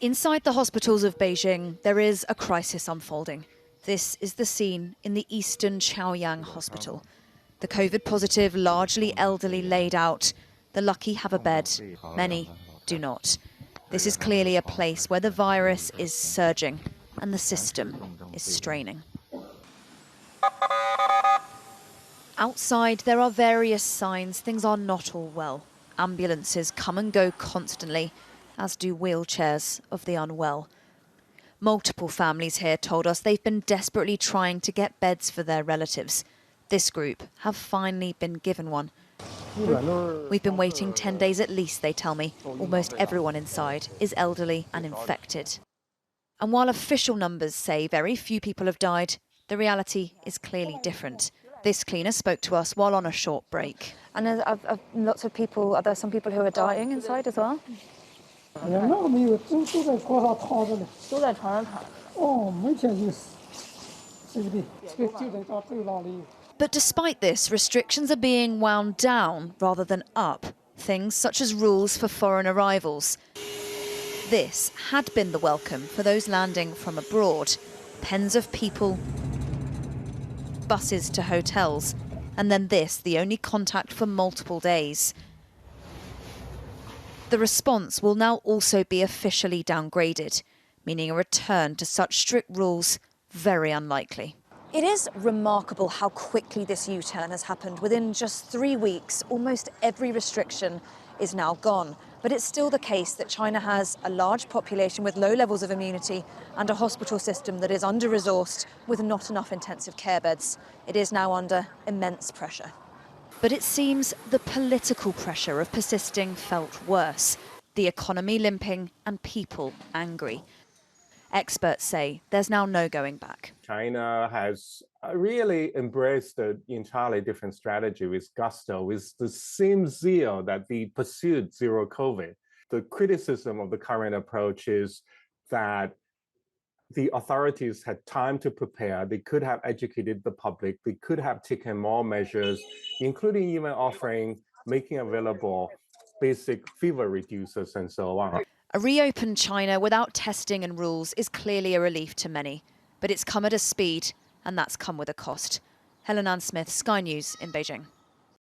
Inside the hospitals of Beijing, there is a crisis unfolding. This is the scene in the eastern Chaoyang hospital. The COVID-positive, largely elderly laid out. The lucky have a bed, many do not. This is clearly a place where the virus is surging and the system is straining. Outside, there are various signs things are not all well. Ambulances come and go constantly, as do wheelchairs of the unwell. Multiple families here told us they've been desperately trying to get beds for their relatives. This group have finally been given one. We've been waiting 10 days at least, they tell me. Almost everyone inside is elderly and infected. And while official numbers say very few people have died, the reality is clearly different. This cleaner spoke to us while on a short break. And lots of people, are there some people who are dying inside as well? But despite this, restrictions are being wound down rather than up. Things such as rules for foreign arrivals. This had been the welcome for those landing from abroad. Pens of people, buses to hotels, and then this, the only contact for multiple days. The response will now also be officially downgraded, meaning a return to such strict rules very unlikely. It is remarkable how quickly this U-turn has happened. Within just 3 weeks, almost every restriction is now gone. But it's still the case that China has a large population with low levels of immunity and a hospital system that is under-resourced with not enough intensive care beds. It is now under immense pressure. But it seems the political pressure of persisting felt worse. The economy limping and people angry. Experts say there's now no going back. China has really embraced an entirely different strategy with gusto, with the same zeal that they pursued zero COVID. The criticism of the current approach is that the authorities had time to prepare. They could have educated the public. They could have taken more measures, including even making available basic fever reducers and so on. A reopened China without testing and rules is clearly a relief to many, but it's come at a speed, and that's come with a cost. Helen-Ann Smith, Sky News in Beijing.